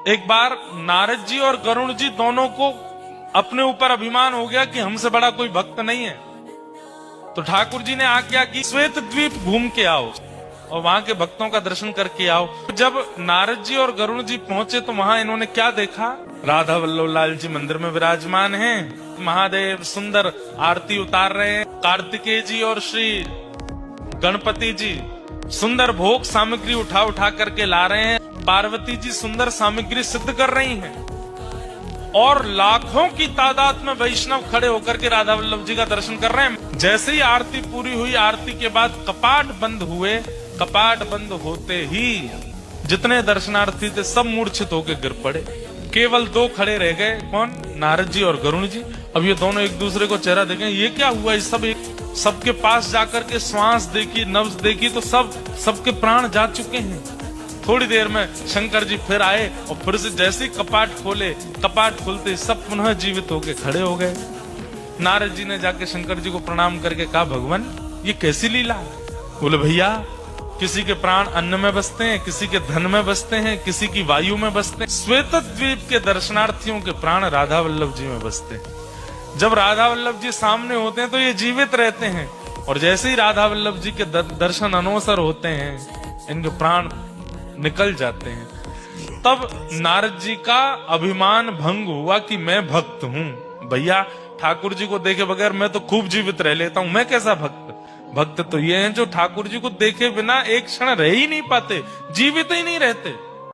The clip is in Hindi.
एक बार नारद जी और गरुण जी दोनों को अपने ऊपर अभिमान हो गया कि हमसे बड़ा कोई भक्त नहीं है। तो ठाकुर जी ने आज्ञा की श्वेत द्वीप घूम के आओ और वहां के भक्तों का दर्शन करके आओ। जब नारद जी और गरुण जी पहुंचे तो वहां इन्होंने क्या देखा? राधा वल्लभ लाल जी मंदिर में विराजमान हैं। महादेव सुंदर आरती उतार रहे हैं। कार्तिकेय जी और श्री गणपति जी सुंदर भोग सामग्री उठा उठा करके ला रहे हैं। पार्वती जी सुंदर सामग्री सिद्ध कर रही हैं और लाखों की तादाद में वैष्णव खड़े होकर के राधा वल्लभ जी का दर्शन कर रहे हैं। जैसे ही आरती पूरी हुई, आरती के बाद कपाट बंद हुए। कपाट बंद होते ही जितने दर्शनार्थी थे सब मूर्छित होकर गिर पड़े। केवल दो खड़े रह गए। कौन? नारद जी और गरुण जी। अब ये दोनों एक दूसरे को चेहरा देखें, ये क्या हुआ? ये सब सबके पास जाकर के श्वास देखी, नब्ज देखी तो सबके प्राण जा चुके हैं। थोड़ी देर में शंकर जी फिर आए और फिर से जैसे कपाट खोले, कपाट खोलते सब पुनः जीवित होके खड़े हो गए। नारद जी ने जाके शंकर जी को प्रणाम करके कहा, भगवान ये कैसी लीला? बोले भैया, किसी के प्राण अन्न में बसते हैं, किसी के धन में बसते हैं, किसी की वायु में बसते हैं। श्वेत द्वीप के दर्शनार्थियों के प्राण राधा वल्लभ जी में बसते हैं। जब राधा वल्लभ जी सामने होते हैं तो ये जीवित रहते हैं और जैसे ही राधा वल्लभ जी के दर्शन अनवसर होते हैं इनके प्राण निकल जाते हैं। तब नारद जी का अभिमान भंग हुआ कि मैं भक्त हूँ। भैया, ठाकुर जी को देखे बगैर मैं तो खूब जीवित रह लेता हूँ, मैं कैसा भक्त? भक्त तो ये हैं जो ठाकुर जी को देखे बिना एक क्षण रह ही नहीं पाते, जीवित ही नहीं रहते।